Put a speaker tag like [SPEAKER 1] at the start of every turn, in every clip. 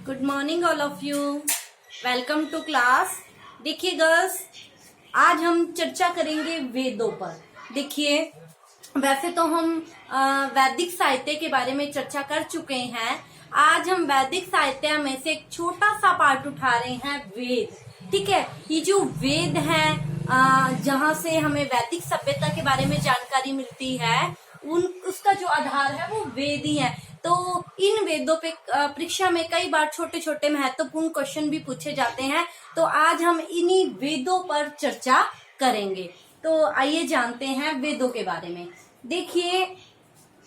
[SPEAKER 1] Good morning all of you. Welcome to class. देखिए girls, आज हम चर्चा करेंगे वेदों पर। देखिए, वैसे तो हम वैदिक साहित्य के बारे में चर्चा कर चुके हैं। आज हम वैदिक साहित्य में से एक छोटा सा पार्ट उठा रहे हैं, वेद। ठीक है, ये जो वेद है जहाँ से हमें वैदिक सभ्यता के बारे में जानकारी मिलती है, उसका जो आधार है वो वेद ही है। तो इन वेदों पे परीक्षा में कई बार छोटे छोटे महत्वपूर्ण क्वेश्चन भी पूछे जाते हैं। तो आज हम इन्हीं वेदों पर चर्चा करेंगे। तो आइए जानते हैं वेदों के बारे में। देखिए,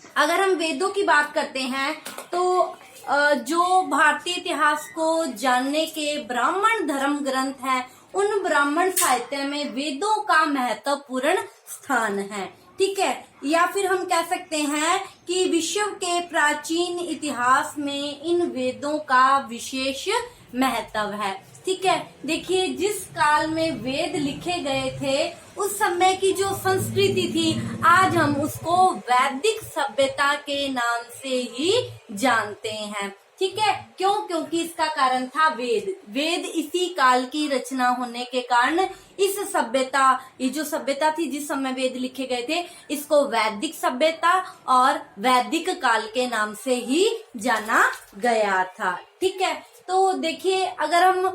[SPEAKER 1] अगर हम वेदों की बात करते हैं तो जो भारतीय इतिहास को जानने के ब्राह्मण धर्म ग्रंथ हैं, उन ब्राह्मण साहित्य में वेदों का महत्वपूर्ण स्थान है। ठीक है, या फिर हम कह सकते हैं कि विश्व के प्राचीन इतिहास में इन वेदों का विशेष महत्व है। ठीक है, देखिए, जिस काल में वेद लिखे गए थे उस समय की जो संस्कृति थी, आज हम उसको वैदिक सभ्यता के नाम से ही जानते हैं। ठीक है, क्यों? क्योंकि इसका कारण था वेद इसी काल की रचना होने के कारण इस सभ्यता, ये जो सभ्यता थी जिस समय वेद लिखे गए थे, इसको वैदिक सभ्यता और वैदिक काल के नाम से ही जाना गया था। ठीक है, तो देखिए, अगर हम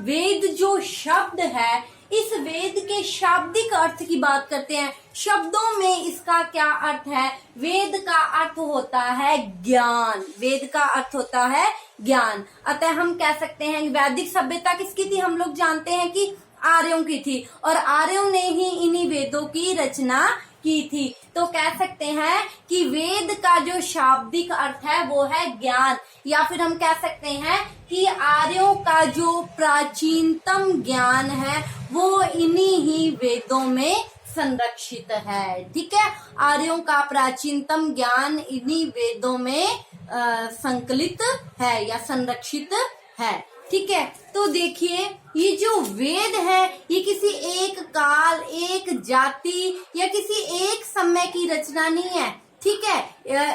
[SPEAKER 1] वेद जो शब्द है, इस वेद के शाब्दिक अर्थ की बात करते हैं, शब्दों में इसका क्या अर्थ है? वेद का अर्थ होता है ज्ञान। वेद का अर्थ होता है ज्ञान। अतः हम कह सकते हैं वैदिक सभ्यता किसकी थी? हम लोग जानते हैं कि आर्यों की थी, और आर्यों ने ही इन्हीं वेदों की रचना की थी। तो कह सकते हैं कि वेद का जो शाब्दिक अर्थ है वो है ज्ञान, या फिर हम कह सकते हैं कि आर्यों का जो प्राचीनतम ज्ञान है वो इन्हीं ही वेदों में संरक्षित है। ठीक है, आर्यों का प्राचीनतम ज्ञान इन्हीं वेदों में संकलित है या संरक्षित है। ठीक है, तो देखिए, ये जो वेद है ये किसी एक काल, एक जाति या किसी एक समय की रचना नहीं है। ठीक है,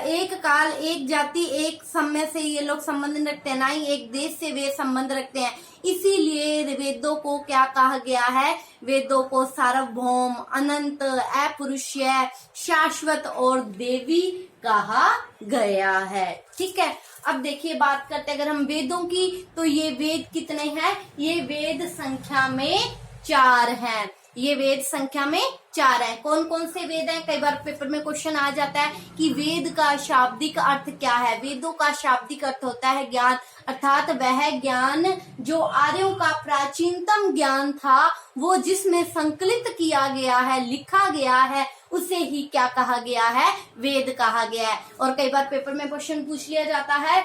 [SPEAKER 1] एक काल, एक जाति, एक समय से ये लोग संबंध रखते हैं, ना ही एक देश से वे संबंध रखते हैं। इसीलिए वेदों को क्या कहा गया है? वेदों को सार्वभौम, अनंत, अपरुष्य, शाश्वत और देवी कहा गया है। ठीक है, अब देखिए, बात करते हैं अगर हम वेदों की, तो ये वेद कितने हैं? ये वेद संख्या में 4 हैं। ये वेद संख्या में 4 है। कौन कौन से वेद हैं? कई बार पेपर में क्वेश्चन आ जाता है कि वेद का शाब्दिक अर्थ क्या है। वेदों का शाब्दिक अर्थ होता है ज्ञान, अर्थात वह ज्ञान जो आर्यों का प्राचीनतम ज्ञान था, वो जिसमें संकलित किया गया है, लिखा गया है, उसे ही क्या कहा गया है? वेद कहा गया है। और कई बार पेपर में क्वेश्चन पूछ लिया जाता है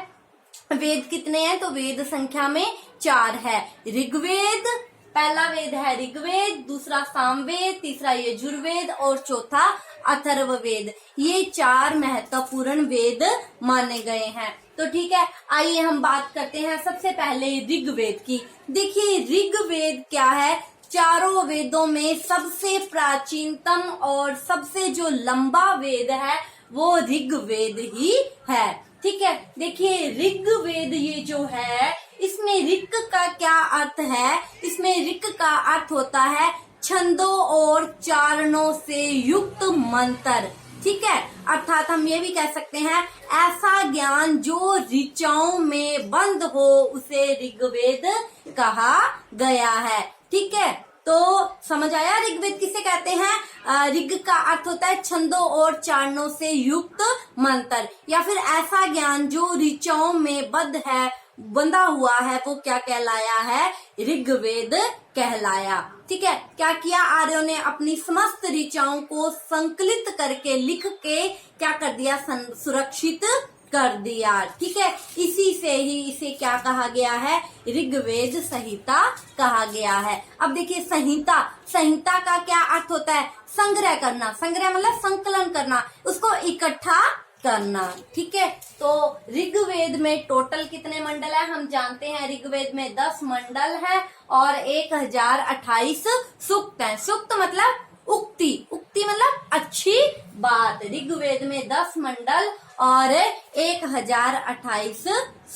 [SPEAKER 1] वेद कितने हैं, तो वेद संख्या में 4 है। ऋग्वेद, पहला वेद है ऋग्वेद, दूसरा सामवेद, तीसरा यजुर्वेद और चौथा अथर्ववेद। ये 4 महत्वपूर्ण वेद माने गए हैं। तो ठीक है, आइए हम बात करते हैं सबसे पहले ऋग्वेद की। देखिए, ऋग्वेद क्या है? चारों वेदों में सबसे प्राचीनतम और सबसे जो लंबा वेद है वो ऋग्वेद ही है। ठीक है, देखिए, ऋग्वेद ये जो है, इसमें ऋक का क्या अर्थ है? इसमें ऋक का अर्थ होता है छंदों और चारणों से युक्त मंत्र। ठीक है, अर्थात हम ये भी कह सकते हैं ऐसा ज्ञान जो ऋचाओं में बंद हो, उसे ऋग्वेद कहा गया है। ठीक है, तो समझ आया ऋग्वेद किसे कहते हैं? ऋग का अर्थ होता है छंदों और चारणों से युक्त मंत्र, या फिर ऐसा ज्ञान जो ऋचाओं में बंधा हुआ है, वो क्या कहलाया है? ऋग्वेद कहलाया। ठीक है, क्या किया आर्यों ने? अपनी समस्त ऋचाओं को संकलित करके, लिख के क्या कर दिया? सुरक्षित कर दिया। ठीक है, इसी से ही इसे क्या कहा गया है? ऋग्वेद संहिता कहा गया है। अब देखिए, संहिता का क्या अर्थ होता है? संग्रह करना। संग्रह मतलब संकलन करना, उसको इकट्ठा करना। ठीक है, तो ऋग्वेद में टोटल कितने मंडल है? हम जानते हैं ऋग्वेद में 10 मंडल है और 1028 सूक्त है। सूक्त मतलब उक्ति, उक्ति मतलब अच्छी बात। ऋग्वेद में 10 मंडल और 1028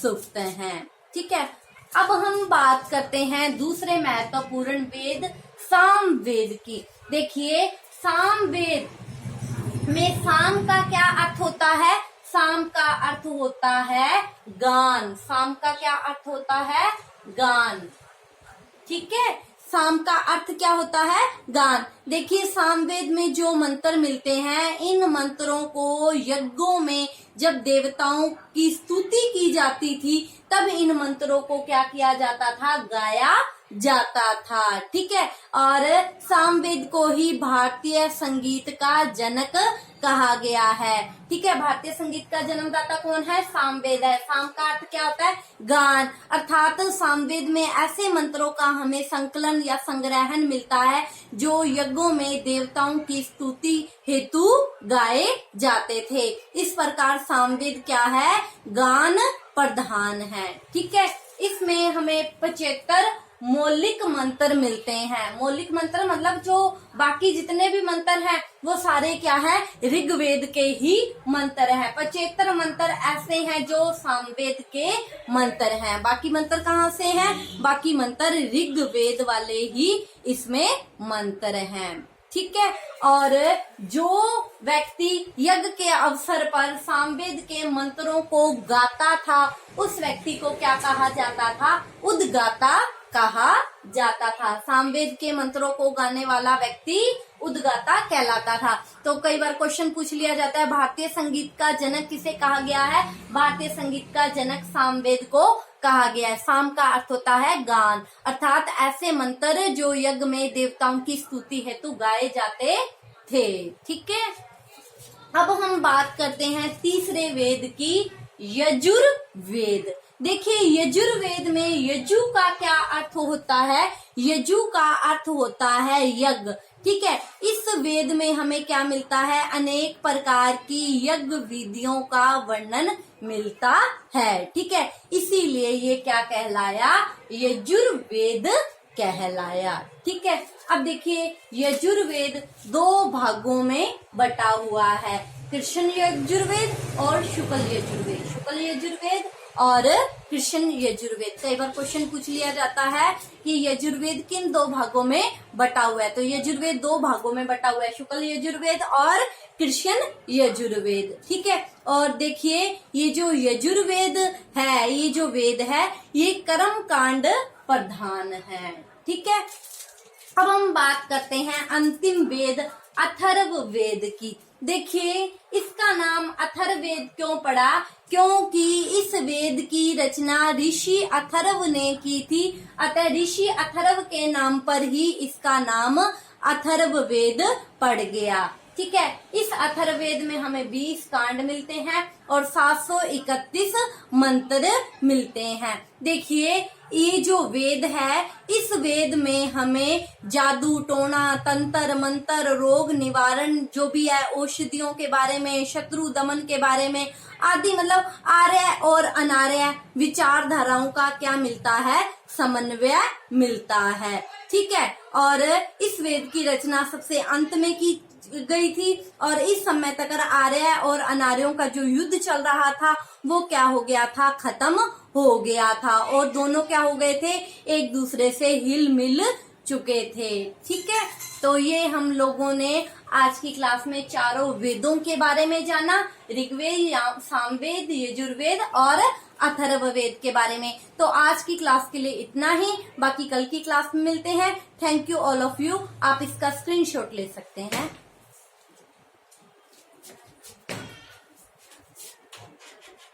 [SPEAKER 1] सूक्त हैं। ठीक है, अब हम बात करते हैं दूसरे महत्वपूर्ण वेद सामवेद की। देखिए, सामवेद में साम का क्या अर्थ होता है? साम का अर्थ होता है गान। साम का क्या अर्थ होता है? गान। ठीक है, साम का अर्थ क्या होता है? गान। देखिए, सामवेद में जो मंत्र मिलते हैं, इन मंत्रों को यज्ञों में जब देवताओं की स्तुति की जाती थी, तब इन मंत्रों को क्या किया जाता था? गाया जाता था। ठीक है, और सामवेद को ही भारतीय संगीत का जनक कहा गया है। ठीक है, भारतीय संगीत का जन्मदाता कौन है? सामवेद है। साम का अर्थ क्या होता है? गान। अर्थात सामवेद में ऐसे मंत्रों का हमें संकलन या संग्रहण मिलता है जो यज्ञों में देवताओं की स्तुति हेतु गाए जाते थे। इस प्रकार सामवेद क्या है? गान प्रधान है। ठीक है, इसमें हमें 75 मौलिक मंत्र मिलते हैं। मौलिक मंत्र मतलब जो बाकी जितने भी मंत्र हैं वो सारे क्या है? ऋग्वेद के ही मंत्र हैं। 75 मंत्र ऐसे हैं जो सामवेद के मंत्र हैं। बाकी मंत्र कहाँ से हैं? बाकी मंत्र ऋग्वेद वाले ही इसमें मंत्र हैं। ठीक है, और जो व्यक्ति यज्ञ के अवसर पर सामवेद के मंत्रों को गाता था, उस व्यक्ति को क्या कहा जाता था? उद्गाता कहा जाता था। सामवेद के मंत्रों को गाने वाला व्यक्ति उद्गाता कहलाता था। तो कई बार क्वेश्चन पूछ लिया जाता है, भारतीय संगीत का जनक किसे कहा गया है? भारतीय संगीत का जनक सामवेद को कहा गया है। साम का अर्थ होता है गान, अर्थात ऐसे मंत्र जो यज्ञ में देवताओं की स्तुति हेतु गाए जाते थे। ठीक है, अब हम बात करते हैं तीसरे वेद की, यजुर्वेद। देखिए, यजुर्वेद में यजु का क्या अर्थ होता है? यजु का अर्थ होता है यज्ञ। ठीक है, इस वेद में हमें क्या मिलता है? अनेक प्रकार की यज्ञ विधियों का वर्णन मिलता है। ठीक है, इसीलिए ये क्या कहलाया? यजुर्वेद कहलाया। ठीक है, अब देखिए, यजुर्वेद 2 भागों में बटा हुआ है, कृष्ण यजुर्वेद और शुक्ल यजुर्वेद। शुक्ल यजुर्वेद और कृष्ण यजुर्वेद। कई बार क्वेश्चन पूछ लिया जाता है कि यजुर्वेद किन 2 भागों में बटा हुआ है? तो यजुर्वेद 2 भागों में बटा हुआ है, शुक्ल यजुर्वेद और कृष्ण यजुर्वेद। ठीक है, और देखिए, ये जो यजुर्वेद है, ये जो वेद है, ये कर्म कांड प्रधान है। ठीक है, अब हम बात करते हैं अंतिम वेद अथर्ववेद की। देखिए, इसका नाम अथर्ववेद क्यों पड़ा? क्योंकि इस वेद की रचना ऋषि अथर्व ने की थी, अतः ऋषि अथर्व के नाम पर ही इसका नाम अथर्ववेद पड़ गया। ठीक है, इस अथर्ववेद में हमें 20 कांड मिलते हैं और 731 मंत्र मिलते हैं। देखिए, ये जो वेद है, इस वेद में हमें जादू टोना, तंत्र मंत्र, रोग निवारण जो भी है, औषधियों के बारे में, शत्रु दमन के बारे में आदि, मतलब आर्य और अनार्य विचारधाराओं का क्या मिलता है? समन्वय मिलता है। ठीक है, और इस वेद की रचना सबसे अंत में की गई थी और इस समय तक आर्य और अनार्यों का जो युद्ध चल रहा था वो क्या हो गया था? खत्म हो गया था और दोनों क्या हो गए थे? एक दूसरे से हिल मिल चुके थे। ठीक है, तो ये हम लोगों ने आज की क्लास में चारों वेदों के बारे में जाना, ऋग्वेद, सामवेद, यजुर्वेद और अथर्ववेद के बारे में। तो आज की क्लास के लिए इतना ही, बाकी कल की क्लास में मिलते हैं। Thank you all of you. आप इसका स्क्रीनशॉट ले सकते हैं।